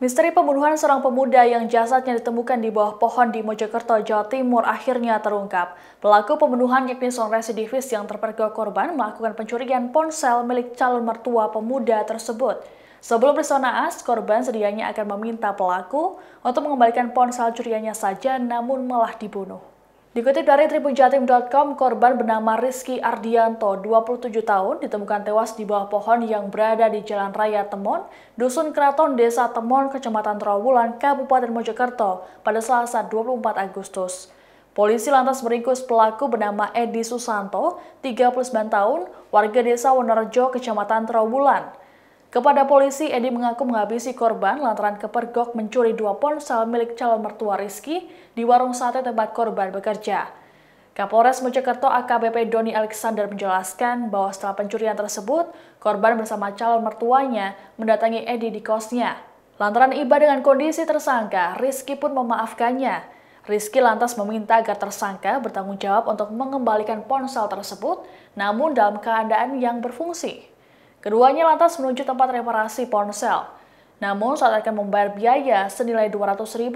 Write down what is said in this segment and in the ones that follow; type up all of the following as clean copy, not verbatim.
Misteri pembunuhan seorang pemuda yang jasadnya ditemukan di bawah pohon di Mojokerto, Jawa Timur akhirnya terungkap. Pelaku pembunuhan yakni seorang residivis yang terpergok korban melakukan pencurian ponsel milik calon mertua pemuda tersebut. Sebelum peristiwa naas, korban sedianya akan meminta pelaku untuk mengembalikan ponsel curiannya saja namun malah dibunuh. Dikutip dari tribunjatim.com, korban bernama Rizky Ardianto, 27 tahun, ditemukan tewas di bawah pohon yang berada di Jalan Raya Temon, Dusun Keraton, Desa Temon, Kecamatan Trawulan, Kabupaten Mojokerto, pada Selasa 24 Agustus. Polisi lantas meringkus pelaku bernama Edi Susanto, 39 tahun, warga Desa Wonorejo, Kecamatan Trawulan. Kepada polisi, Edi mengaku menghabisi korban lantaran kepergok mencuri 2 ponsel milik calon mertua Rizky di warung sate tempat korban bekerja. Kapolres Mojokerto AKBP Doni Alexander menjelaskan bahwa setelah pencurian tersebut, korban bersama calon mertuanya mendatangi Edi di kosnya. Lantaran iba dengan kondisi tersangka, Rizky pun memaafkannya. Rizky lantas meminta agar tersangka bertanggung jawab untuk mengembalikan ponsel tersebut, namun dalam keadaan yang berfungsi. Keduanya lantas menuju tempat reparasi ponsel. Namun saat akan membayar biaya senilai Rp200.000,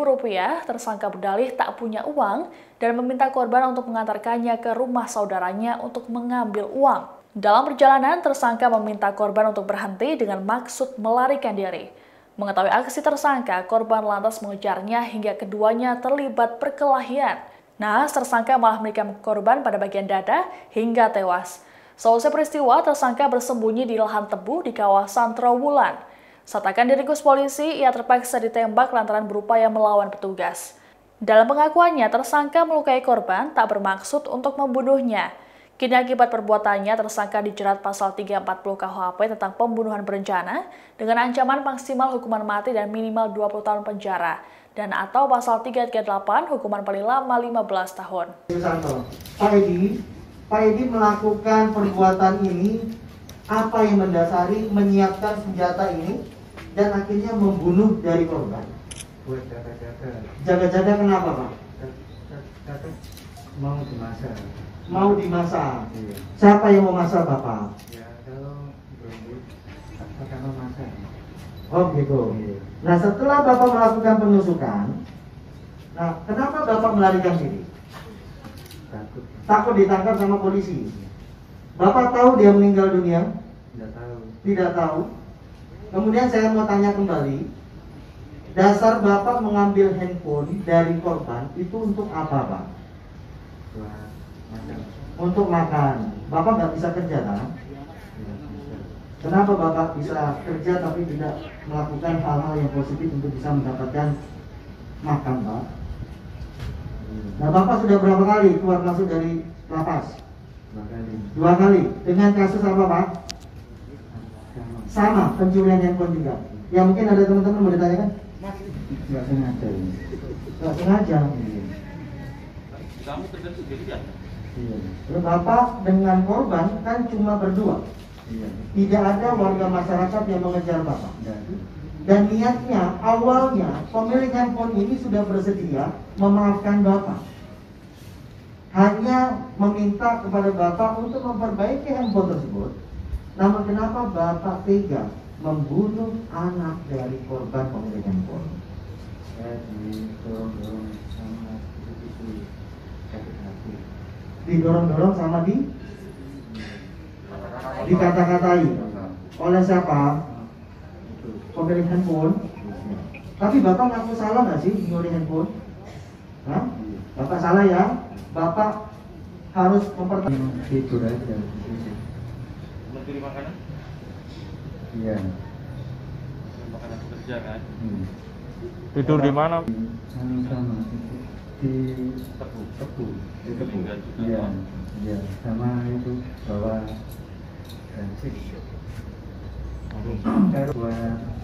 tersangka berdalih tak punya uang dan meminta korban untuk mengantarkannya ke rumah saudaranya untuk mengambil uang. Dalam perjalanan, tersangka meminta korban untuk berhenti dengan maksud melarikan diri. Mengetahui aksi tersangka, korban lantas mengejarnya hingga keduanya terlibat perkelahian. Naas, tersangka malah menikam korban pada bagian dada hingga tewas. Selesai peristiwa, tersangka bersembunyi di lahan tebu di kawasan Trawulan. Saat akan diringkus polisi, ia terpaksa ditembak lantaran berupaya melawan petugas. Dalam pengakuannya, tersangka melukai korban tak bermaksud untuk membunuhnya. Kini akibat perbuatannya, tersangka dijerat pasal 340 KUHP tentang pembunuhan berencana dengan ancaman maksimal hukuman mati dan minimal 20 tahun penjara, dan atau pasal 338 hukuman paling lama 15 tahun. Pak Edi melakukan perbuatan ini, apa yang mendasari menyiapkan senjata ini dan akhirnya membunuh dari korban? Buat jaga-jaga. Jaga-jaga kenapa, Pak? Mau dimasak. Mau dimasak. Iya. Siapa yang mau masak, Bapak? Ya kalau belum akan masak. Oh gitu. Iya. Nah setelah Bapak melakukan penusukan, nah kenapa Bapak melarikan diri? Takut ditangkap sama polisi. Bapak tahu dia meninggal dunia? Tidak tahu. Tidak tahu. Kemudian saya mau tanya kembali, dasar Bapak mengambil handphone dari korban itu untuk apa, Pak? Buat makan. Untuk makan. Bapak nggak bisa kerja, kan? Ya, bisa. Kenapa Bapak bisa kerja tapi tidak melakukan hal-hal yang positif untuk bisa mendapatkan makan, Pak? Nah, Bapak sudah berapa kali keluar masuk dari lapas? 2 kali. 2 kali. Dengan kasus apa, Pak? Sama, pencurian handphone juga. Ya mungkin ada teman-teman mau ditanyakan? Nggak sengaja ini. Nggak sengaja. Iya. Kamu terjadi sendiri kan? Iya. Lalu Bapak dengan korban kan cuma berdua. Iya. Tidak ada warga masyarakat yang mengejar Bapak. Dan Dan niatnya, awalnya pemilik handphone ini sudah bersedia memaafkan Bapak. Hanya meminta kepada Bapak untuk memperbaiki handphone tersebut. Namun kenapa Bapak tega membunuh anak dari korban pemilik handphone? saya didorong-dorong sama itu sakit hati. Didorong-dorong sama dikata-katai. Oleh siapa? Itu. Pemilik handphone. Tapi Bapak ngaku salah nggak sih nyuri handphone? Hah? Bapak salah ya? Bapak harus mempertanyakan. Tidur aja di sini. Mencuri makanan? Iya. Makanan pekerja kan? Tidur di mana? Sama di Tebu. tebu. Di tebu. Meninggal juga. Iya. Iya. Sama itu bawa gansik. Buat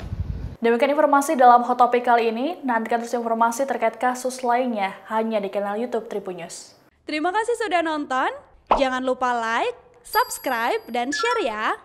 Demikian informasi dalam Hot Topic kali ini. Nantikan terus informasi terkait kasus lainnya hanya di kanal YouTube Tribun News. Terima kasih sudah nonton. Jangan lupa like, subscribe, dan share ya.